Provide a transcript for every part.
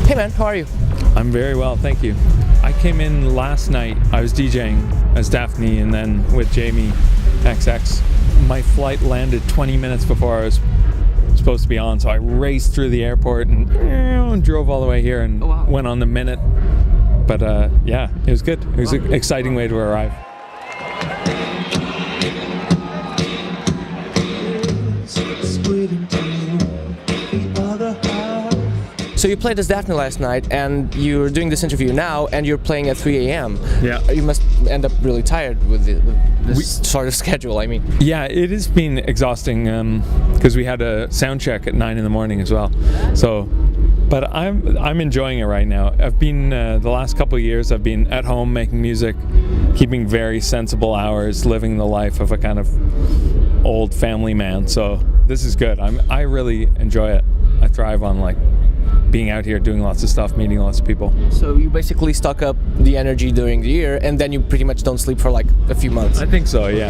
Hey man, how are you? I'm very well, thank you. I came in last night. I was DJing as Daphne and then with Jamie XX. My flight landed 20 minutes before I was supposed to be on, so I raced through the airport and drove all the way here and went on the minute. But yeah, it was good. It was an exciting way to arrive. So you played as Daphne last night, and you're doing this interview now, and you're playing at 3 a.m. Yeah. You must end up really tired with this sort of schedule, I mean. Yeah, it has been exhausting because we had a sound check at 9 in the morning as well. So, but I'm enjoying it right now. I've been the last couple of years. I've been at home making music, keeping very sensible hours, living the life of a kind of old family man. So this is good. I really enjoy it. I thrive on like being out here doing lots of stuff, meeting lots of people. So you basically stock up the energy during the year, and then you pretty much don't sleep for like a few months. I think so, yeah.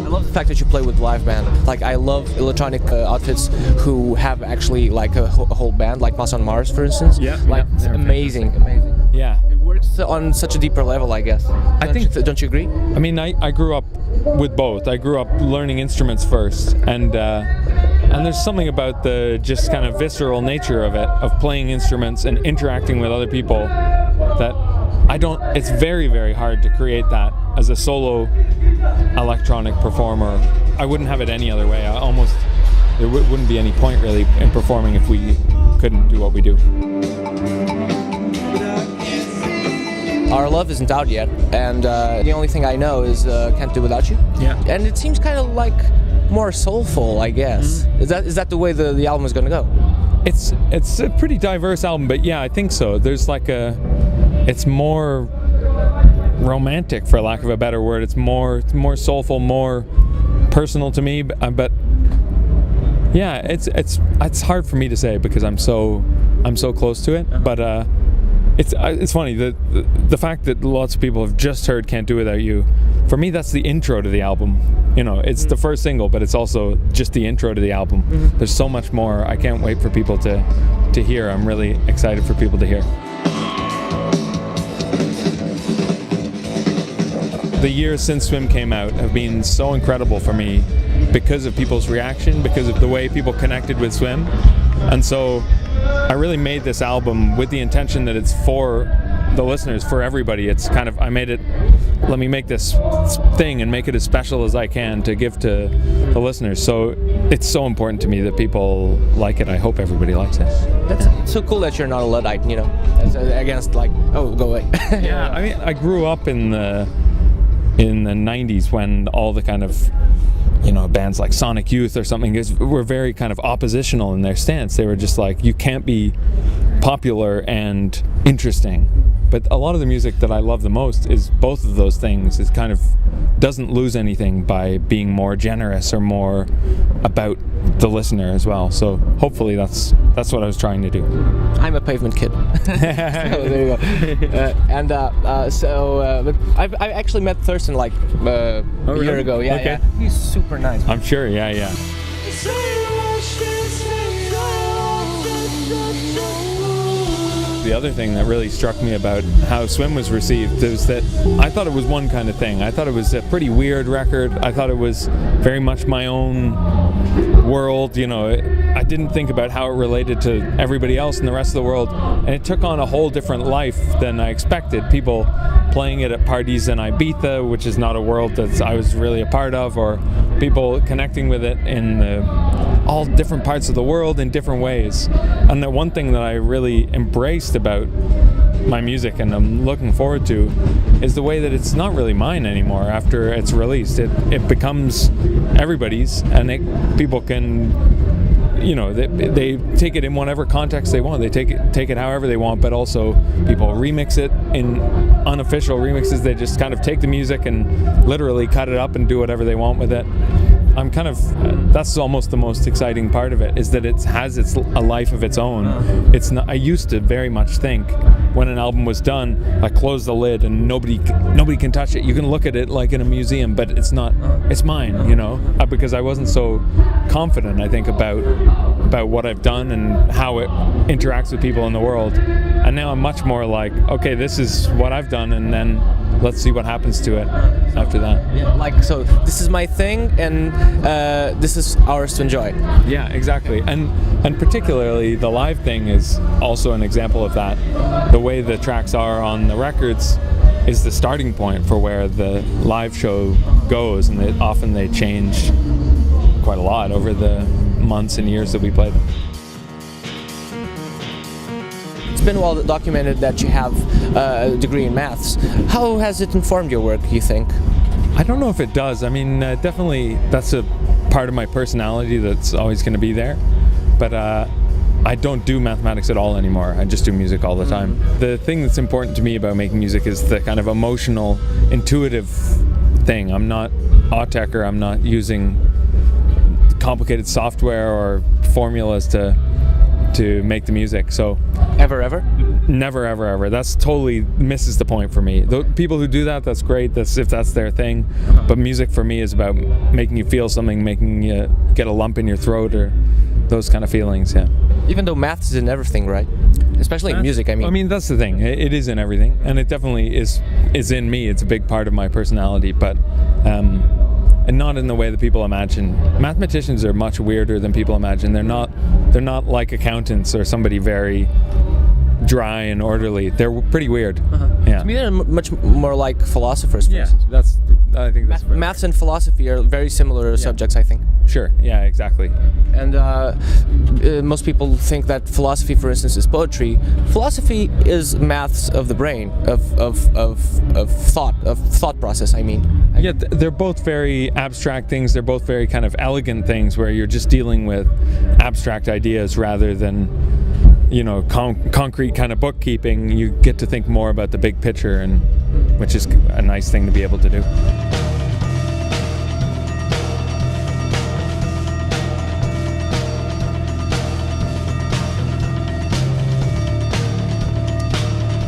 I love the fact that you play with live band. Like, I love electronic outfits who have actually like a whole band, like Moss on Mars, for instance. Yeah. Like, it's amazing. Yeah. It works on such a deeper level, I guess. Don't you agree? I mean, I grew up with both. I grew up learning instruments first, and there's something about the just kind of visceral nature of it, of playing instruments and interacting with other people, that it's very, very hard to create that as a solo electronic performer. I wouldn't have it any other way. There wouldn't be any point really in performing if we couldn't do what we do. Our Love isn't out yet, and the only thing I know is Can't Do Without You. Yeah. And it seems kind of like more soulful, I guess. Mm-hmm. Is that the way the album is going to go? It's a pretty diverse album, but yeah, I think so. There's like it's more romantic, for lack of a better word. It's more soulful, more personal to me. But yeah, it's hard for me to say because I'm so close to it. But it's funny the fact that lots of people have just heard "Can't Do Without You." For me, that's the intro to the album. You know, it's the first single, but it's also just the intro to the album. Mm-hmm. There's so much more. I can't wait for people to hear. I'm really excited for people to hear. The years since Swim came out have been so incredible for me because of people's reaction, because of the way people connected with Swim. And so I really made this album with the intention that it's for the listeners, for everybody. It's kind of, let me make this thing and make it as special as I can to give to the listeners. So it's so important to me that people like it. I hope everybody likes it. That's so cool that you're not a Luddite, you know, against like, oh, go away. Yeah, I mean, I grew up in the 90s when all the kind of, you know, bands like Sonic Youth or something were very kind of oppositional in their stance. They were just like, you can't be popular and interesting. But a lot of the music that I love the most is both of those things. It kind of doesn't lose anything by being more generous or more about the listener as well. So hopefully that's what I was trying to do. I'm a Pavement kid. So there you go. But I actually met Thurston like a year ago. Yeah, okay. Yeah. He's super nice. I'm sure. Yeah. The other thing that really struck me about how Swim was received is that I thought it was one kind of thing. I thought it was a pretty weird record. I thought it was very much my own world. You know, I didn't think about how it related to everybody else in the rest of the world, and it took on a whole different life than I expected. People playing it at parties in Ibiza, which is not a world that I was really a part of, or people connecting with it in all different parts of the world in different ways. And the one thing that I really embraced about my music and I'm looking forward to is the way that it's not really mine anymore after it's released. It becomes everybody's, and people can, you know, they take it in whatever context they want. They take it however they want, but also people remix it in unofficial remixes. They just kind of take the music and literally cut it up and do whatever they want with it. I'm kind of, that's almost the most exciting part of it, is that it has a life of its own. It's not, I used to very much think when an album was done, I close the lid and nobody can touch it. You can look at it like in a museum, but it's not, it's mine, you know, because I wasn't so confident, I think, about what I've done and how it interacts with people in the world. And now I'm much more like, okay, this is what I've done, and then let's see what happens to it after that. Yeah, like, so this is my thing, and this is ours to enjoy. Yeah, exactly. And particularly the live thing is also an example of that. The way the tracks are on the records is the starting point for where the live show goes, and often they change quite a lot over the months and years that we play them. It's been well documented that you have a degree in maths. How has it informed your work, you think? I don't know if it does. I mean, definitely that's a part of my personality that's always going to be there. But I don't do mathematics at all anymore. I just do music all the time. The thing that's important to me about making music is the kind of emotional, intuitive thing. I'm not autech, I'm not using complicated software or formulas to make the music. So Ever? Never, ever. That's totally misses the point for me. The people who do that, that's great. That's if that's their thing. But music for me is about making you feel something, making you get a lump in your throat, or those kind of feelings. Yeah. Even though maths is in everything, right? Especially in music. I mean, that's the thing. It is in everything, and it definitely is in me. It's a big part of my personality, but and not in the way that people imagine. Mathematicians are much weirder than people imagine. They're not like accountants or somebody very dry and orderly. They're pretty weird. Yeah. To me, they're much more like philosophers. For instance. I think that's maths and philosophy are very similar subjects, I think. Sure. Yeah. Exactly. And most people think that philosophy, for instance, is poetry. Philosophy is maths of the brain, of thought process. I mean. Yeah, they're both very abstract things. They're both very kind of elegant things where you're just dealing with abstract ideas rather than, you know, concrete kind of bookkeeping. You get to think more about the big picture, and which is a nice thing to be able to do.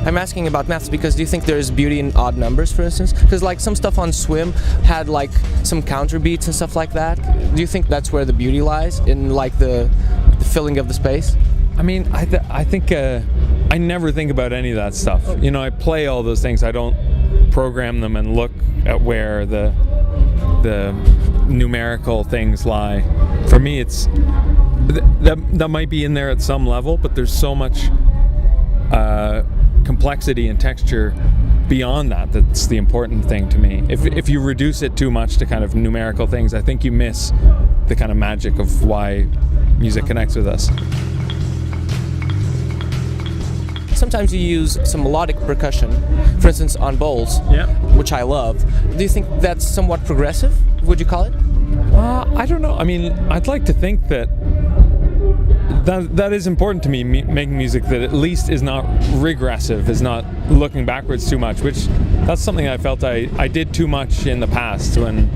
I'm asking about maths because do you think there's beauty in odd numbers, for instance? Because like some stuff on Swim had like some counter beats and stuff like that. Do you think that's where the beauty lies, in like the filling of the space? I mean, I think I never think about any of that stuff. You know, I play all those things. I don't program them and look at where the numerical things lie. For me, it's that might be in there at some level, but there's so much complexity and texture beyond that that's the important thing to me. If you reduce it too much to kind of numerical things, I think you miss the kind of magic of why music connects with us. Sometimes you use some melodic percussion, for instance on bowls, which I love. Do you think that's somewhat progressive, would you call it? I don't know. I mean, I'd like to think that is important to me, making music that at least is not regressive, is not looking backwards too much, which that's something I felt I did too much in the past when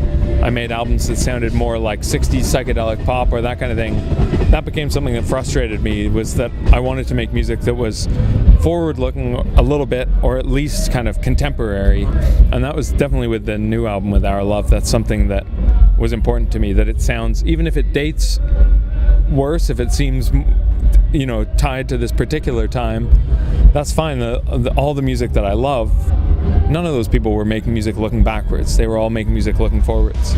I made albums that sounded more like 60s psychedelic pop or that kind of thing. That became something that frustrated me, was that I wanted to make music that was forward-looking a little bit, or at least kind of contemporary. And that was definitely with the new album, with Our Love, that's something that was important to me, that it sounds, even if it dates worse, if it seems, you know, tied to this particular time, that's fine. All the music that I love, none of those people were making music looking backwards. They were all making music looking forwards.